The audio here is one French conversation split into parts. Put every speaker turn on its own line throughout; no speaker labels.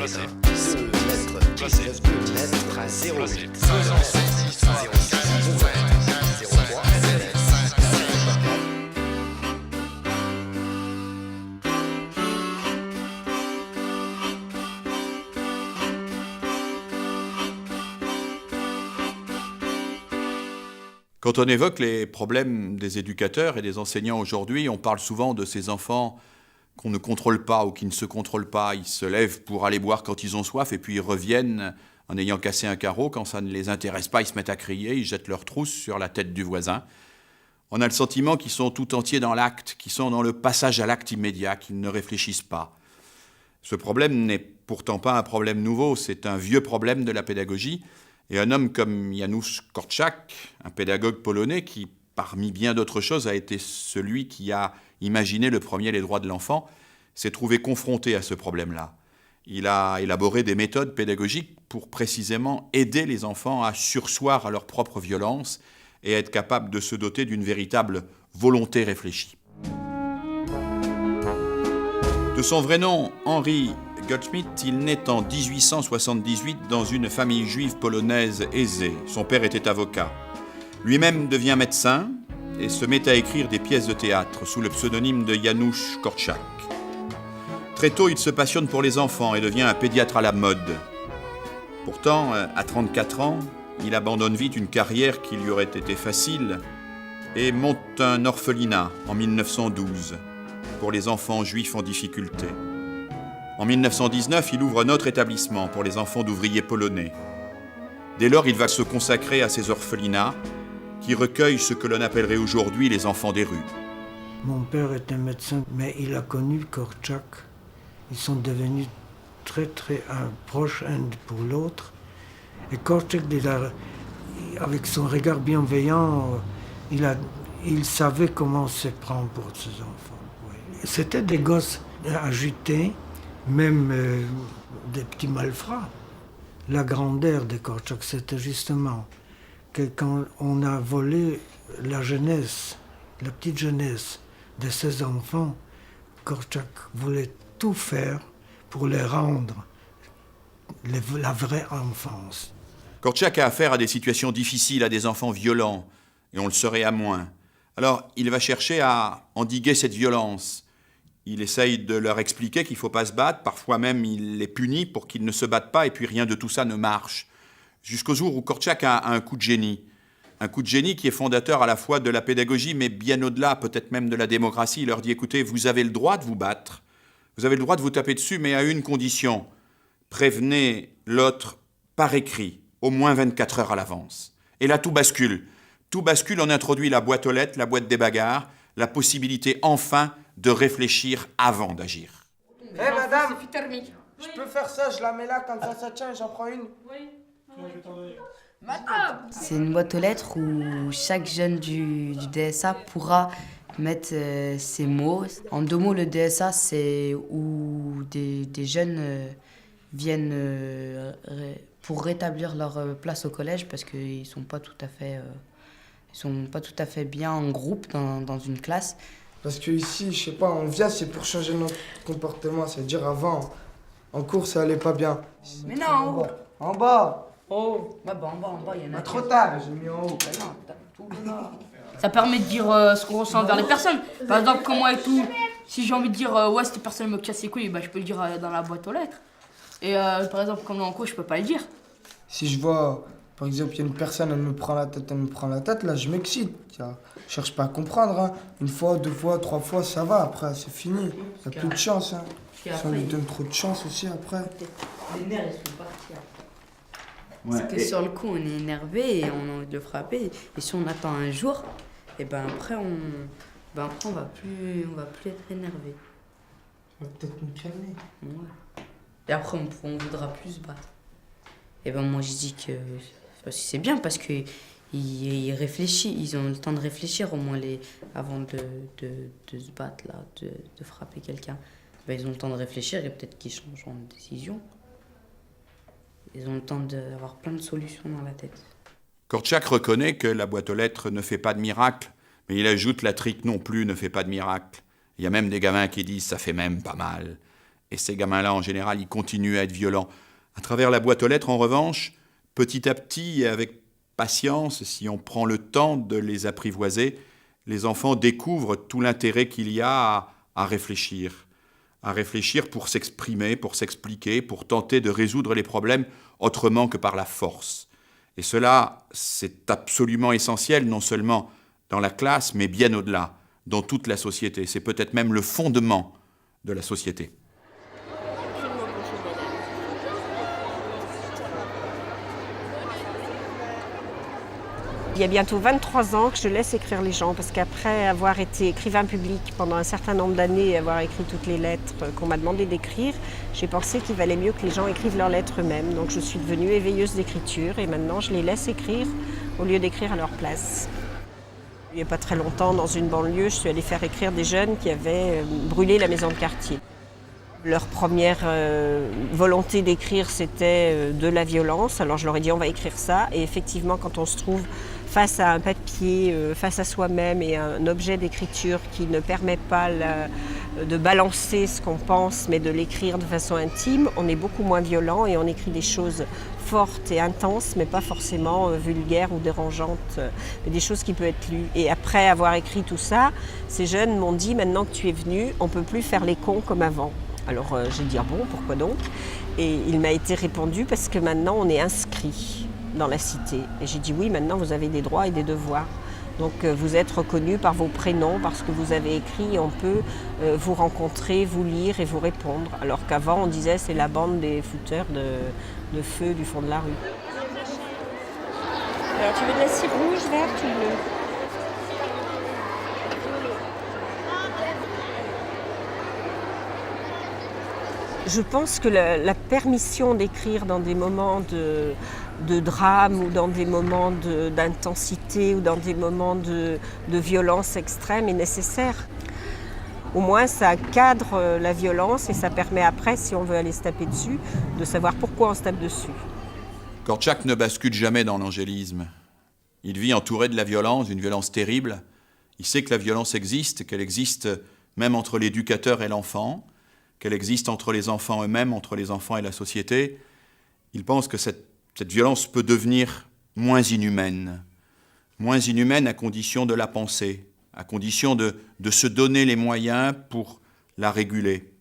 Placé.
2 mètres.
Placé.
2 mètres. 0.
Placé.
03.
Quand on évoque les problèmes des éducateurs et des enseignants aujourd'hui, on parle souvent de ces enfants qu'on ne contrôle pas ou qui ne se contrôlent pas. Ils se lèvent pour aller boire quand ils ont soif et puis ils reviennent en ayant cassé un carreau. Quand ça ne les intéresse pas, ils se mettent à crier, ils jettent leur trousse sur la tête du voisin. On a le sentiment qu'ils sont tout entiers dans l'acte, qu'ils sont dans le passage à l'acte immédiat, qu'ils ne réfléchissent pas. Ce problème n'est pourtant pas un problème nouveau, c'est un vieux problème de la pédagogie. Et un homme comme Janusz Korczak, un pédagogue polonais qui, parmi bien d'autres choses, a été celui qui a imaginé le premier les droits de l'enfant, s'est trouvé confronté à ce problème-là. Il a élaboré des méthodes pédagogiques pour précisément aider les enfants à surseoir à leur propre violence et être capables de se doter d'une véritable volonté réfléchie. De son vrai nom, Henry Goldschmidt, il naît en 1878 dans une famille juive polonaise aisée. Son père était avocat. Lui-même devient médecin et se met à écrire des pièces de théâtre sous le pseudonyme de Janusz Korczak. Très tôt, il se passionne pour les enfants et devient un pédiatre à la mode. Pourtant, à 34 ans, il abandonne vite une carrière qui lui aurait été facile et monte un orphelinat en 1912 pour les enfants juifs en difficulté. En 1919, il ouvre un autre établissement pour les enfants d'ouvriers polonais. Dès lors, il va se consacrer à ces orphelinats qui recueillent ce que l'on appellerait aujourd'hui les enfants des rues.
Mon père était médecin, mais il a connu Korczak. Ils sont devenus très proches un pour l'autre. Et Korczak, avec son regard bienveillant, il savait comment se prendre pour ses enfants. Oui. C'était des gosses agités, même des petits malfrats. La grandeur de Korczak, c'était justement que quand on a volé la jeunesse, la petite jeunesse de ses enfants, Korczak voulait tout faire pour les rendre la vraie enfance.
Korczak a affaire à des situations difficiles, à des enfants violents, et on le serait à moins. Alors, il va chercher à endiguer cette violence. Il essaye de leur expliquer qu'il ne faut pas se battre, parfois même il les punit pour qu'ils ne se battent pas, et puis rien de tout ça ne marche. Jusqu'au jour où Korczak a un coup de génie. Un coup de génie qui est fondateur à la fois de la pédagogie, mais bien au-delà, peut-être même de la démocratie. Il leur dit, écoutez, vous avez le droit de vous battre, vous avez le droit de vous taper dessus, mais à une condition. Prévenez l'autre par écrit, au moins 24 heures à l'avance. Et là, tout bascule. Tout bascule, on introduit la boîte aux lettres, la boîte des bagarres, la possibilité enfin de réfléchir avant d'agir.
Hé madame,
C'est thermique.
je peux faire ça, je la mets là, comme ça tient et j'en prends une.
C'est une boîte aux lettres où chaque jeune du DSA pourra mettre ses mots. En 2 mots, le DSA, c'est où des jeunes viennent pour rétablir leur place au collège parce qu'ils ne sont pas tout à fait bien en groupe dans une classe.
Parce que ici, je sais pas, on vient, c'est pour changer notre comportement. C'est-à-dire avant, en cours, ça allait pas bien.
Mais non, en haut.
En bas.
Oh, en bas, il y en a.
Trop tard, j'ai mis en haut.
Non, t'as tout là.
Ça permet de dire ce qu'on ressent vers les personnes. Par exemple, comme moi et tout, si j'ai envie de dire ouais, cette personne me casse les couilles, bah, je peux le dire dans la boîte aux lettres. Et par exemple, comme dans le cours, je peux pas le dire.
Si je vois, par exemple, il y a une personne, elle me prend la tête, là, je m'excite. Je cherche pas à comprendre. Hein. 1 fois, 2 fois, 3 fois, ça va. Après, c'est fini. Il n'y a plus de chance. Hein. Si on lui donne trop de chance aussi, après.
Les nerfs, ils sont partis.
Ouais.
Parce que sur le coup, on est énervé et on a envie de le frapper. Et si on attend un jour, et ben après, on va plus être énervé.
On va peut-être nous calmer.
Ouais. Et après, on voudra plus se battre. Et ben moi, je dis que c'est bien parce que ils réfléchissent, ils ont le temps de réfléchir au moins avant de se battre là, de frapper quelqu'un. Ben, ils ont le temps de réfléchir et peut-être qu'ils changeront de décision. Ils ont le temps d'avoir plein de solutions dans la tête.
Korczak reconnaît que la boîte aux lettres ne fait pas de miracle, mais il ajoute la trique non plus ne fait pas de miracle. Il y a même des gamins qui disent ça fait même pas mal. Et ces gamins-là, en général, ils continuent à être violents. À travers la boîte aux lettres, en revanche, petit à petit, et avec patience, si on prend le temps de les apprivoiser, les enfants découvrent tout l'intérêt qu'il y a à réfléchir pour s'exprimer, pour s'expliquer, pour tenter de résoudre les problèmes autrement que par la force. Et cela, c'est absolument essentiel, non seulement dans la classe, mais bien au-delà, dans toute la société. C'est peut-être même le fondement de la société.
Il y a bientôt 23 ans que je laisse écrire les gens, parce qu'après avoir été écrivain public pendant un certain nombre d'années et avoir écrit toutes les lettres qu'on m'a demandé d'écrire, j'ai pensé qu'il valait mieux que les gens écrivent leurs lettres eux-mêmes. Donc je suis devenue éveilleuse d'écriture et maintenant je les laisse écrire au lieu d'écrire à leur place. Il n'y a pas très longtemps, dans une banlieue, je suis allée faire écrire des jeunes qui avaient brûlé la maison de quartier. Leur première volonté d'écrire, c'était de la violence. Alors je leur ai dit, on va écrire ça. Et effectivement, quand on se trouve face à un papier, face à soi-même et un objet d'écriture qui ne permet pas de balancer ce qu'on pense, mais de l'écrire de façon intime, on est beaucoup moins violent et on écrit des choses fortes et intenses, mais pas forcément vulgaires ou dérangeantes, mais des choses qui peuvent être lues. Et après avoir écrit tout ça, ces jeunes m'ont dit, maintenant que tu es venu, on ne peut plus faire les cons comme avant. Alors j'ai dit, ah bon, pourquoi donc? Et il m'a été répondu, parce que maintenant on est inscrit dans la cité. Et j'ai dit, oui, maintenant vous avez des droits et des devoirs. Donc vous êtes reconnus par vos prénoms, parce que vous avez écrit, on peut vous rencontrer, vous lire et vous répondre. Alors qu'avant on disait, c'est la bande des fouteurs de feu du fond de la rue. Alors tu veux de la cire rouge, verte ou bleue? Je pense que la permission d'écrire dans des moments de drame ou dans des moments d'intensité ou dans des moments de violence extrême est nécessaire. Au moins, ça cadre la violence et ça permet après, si on veut aller se taper dessus, de savoir pourquoi on se tape dessus.
Korczak ne bascule jamais dans l'angélisme. Il vit entouré de la violence, d'une violence terrible. Il sait que la violence existe, qu'elle existe même entre l'éducateur et l'enfant, qu'elle existe entre les enfants eux-mêmes, entre les enfants et la société. Il pense que cette violence peut devenir moins inhumaine à condition de la penser, à condition de se donner les moyens pour la réguler.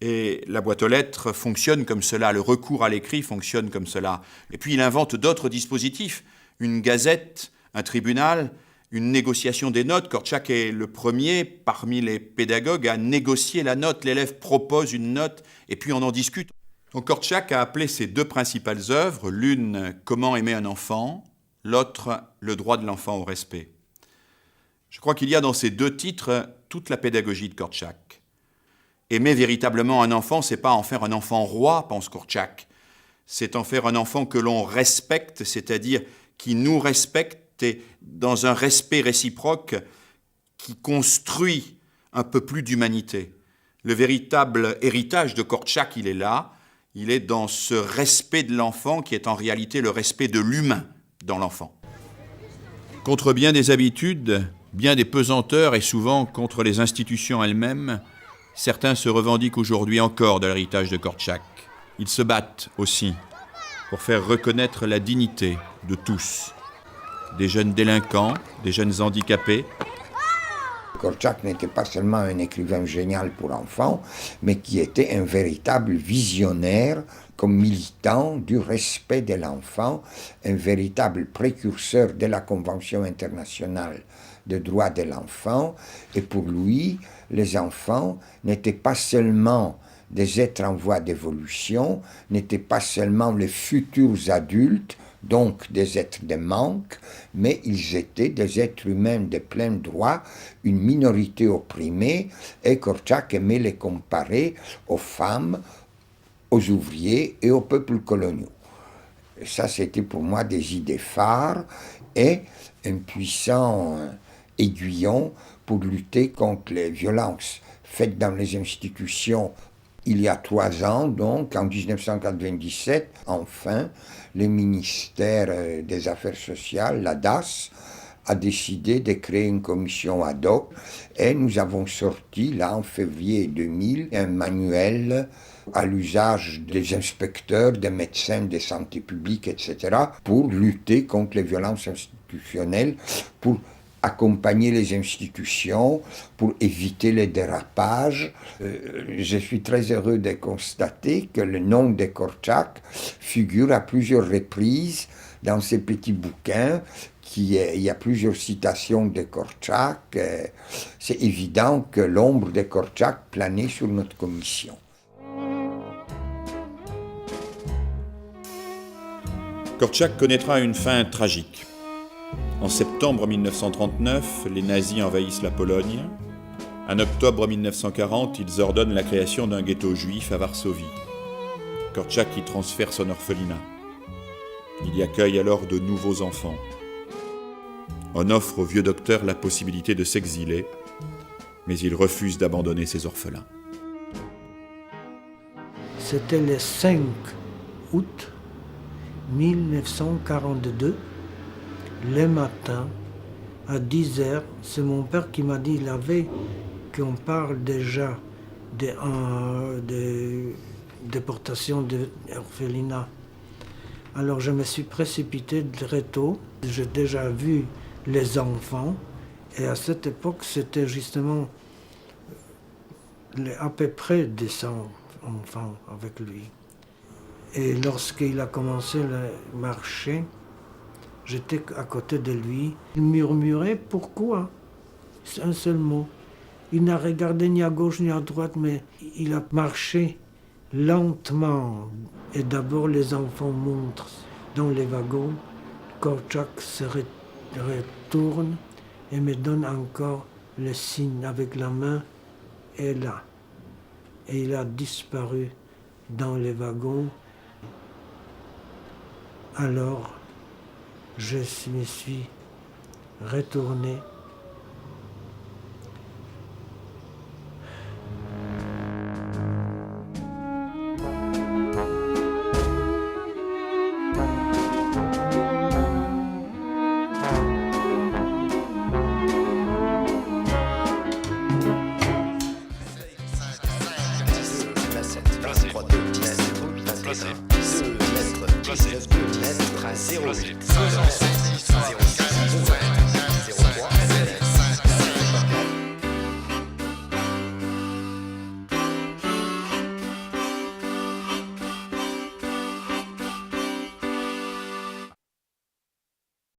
Et la boîte aux lettres fonctionne comme cela, le recours à l'écrit fonctionne comme cela. Et puis il invente d'autres dispositifs, une gazette, un tribunal, une négociation des notes. Korczak est le premier parmi les pédagogues à négocier la note. L'élève propose une note et puis on en discute. Donc Korczak a appelé ses deux principales œuvres, l'une « Comment aimer un enfant », l'autre « Le droit de l'enfant au respect ». Je crois qu'il y a dans ces deux titres toute la pédagogie de Korczak. Aimer véritablement un enfant, c'est pas en faire un enfant roi, pense Korczak. C'est en faire un enfant que l'on respecte, c'est-à-dire qui nous respecte et dans un respect réciproque qui construit un peu plus d'humanité. Le véritable héritage de Korczak, il est là. Il est dans ce respect de l'enfant qui est en réalité le respect de l'humain dans l'enfant. Contre bien des habitudes, bien des pesanteurs et souvent contre les institutions elles-mêmes, certains se revendiquent aujourd'hui encore de l'héritage de Korczak. Ils se battent aussi pour faire reconnaître la dignité de tous. Des jeunes délinquants, des jeunes handicapés.
Korczak n'était pas seulement un écrivain génial pour enfants, mais qui était un véritable visionnaire comme militant du respect de l'enfant, un véritable précurseur de la Convention internationale des droits de l'enfant. Et pour lui, les enfants n'étaient pas seulement des êtres en voie d'évolution, n'étaient pas seulement les futurs adultes, donc des êtres de manque, mais ils étaient des êtres humains de plein droit, une minorité opprimée, et Korczak aimait les comparer aux femmes, aux ouvriers et aux peuples coloniaux. Ça, c'était pour moi des idées phares et un puissant aiguillon pour lutter contre les violences faites dans les institutions. Il y a 3 ans, donc, en 1997, enfin, le ministère des Affaires sociales, la DAS, a décidé de créer une commission ad hoc et nous avons sorti, là, en février 2000, un manuel à l'usage des inspecteurs, des médecins de santé publique, etc., pour lutter contre les violences institutionnelles, pour accompagner les institutions, pour éviter les dérapages. Je suis très heureux de constater que le nom de Korczak figure à plusieurs reprises dans ces petits bouquins. Il y a plusieurs citations de Korczak. C'est évident que l'ombre de Korczak planait sur notre commission.
Korczak connaîtra une fin tragique. En septembre 1939, les nazis envahissent la Pologne. En octobre 1940, ils ordonnent la création d'un ghetto juif à Varsovie. Korczak y transfère son orphelinat. Il y accueille alors de nouveaux enfants. On offre au vieux docteur la possibilité de s'exiler, mais il refuse d'abandonner ses orphelins.
C'était le 5 août 1942, le matin, à 10h, c'est mon père qui m'a dit la veille qu'on parle déjà de déportation de l'orphelinat. Alors je me suis précipité très tôt. J'ai déjà vu les enfants et à cette époque c'était justement à peu près 200 enfants avec lui. Et lorsqu'il a commencé à marcher, j'étais à côté de lui. Il murmurait « Pourquoi ?» C'est un seul mot. Il n'a regardé ni à gauche ni à droite, mais il a marché lentement. Et d'abord les enfants montrent dans les wagons. Korczak se retourne et me donne encore le signe avec la main et là. Et il a disparu dans les wagons. Alors, je me suis retourné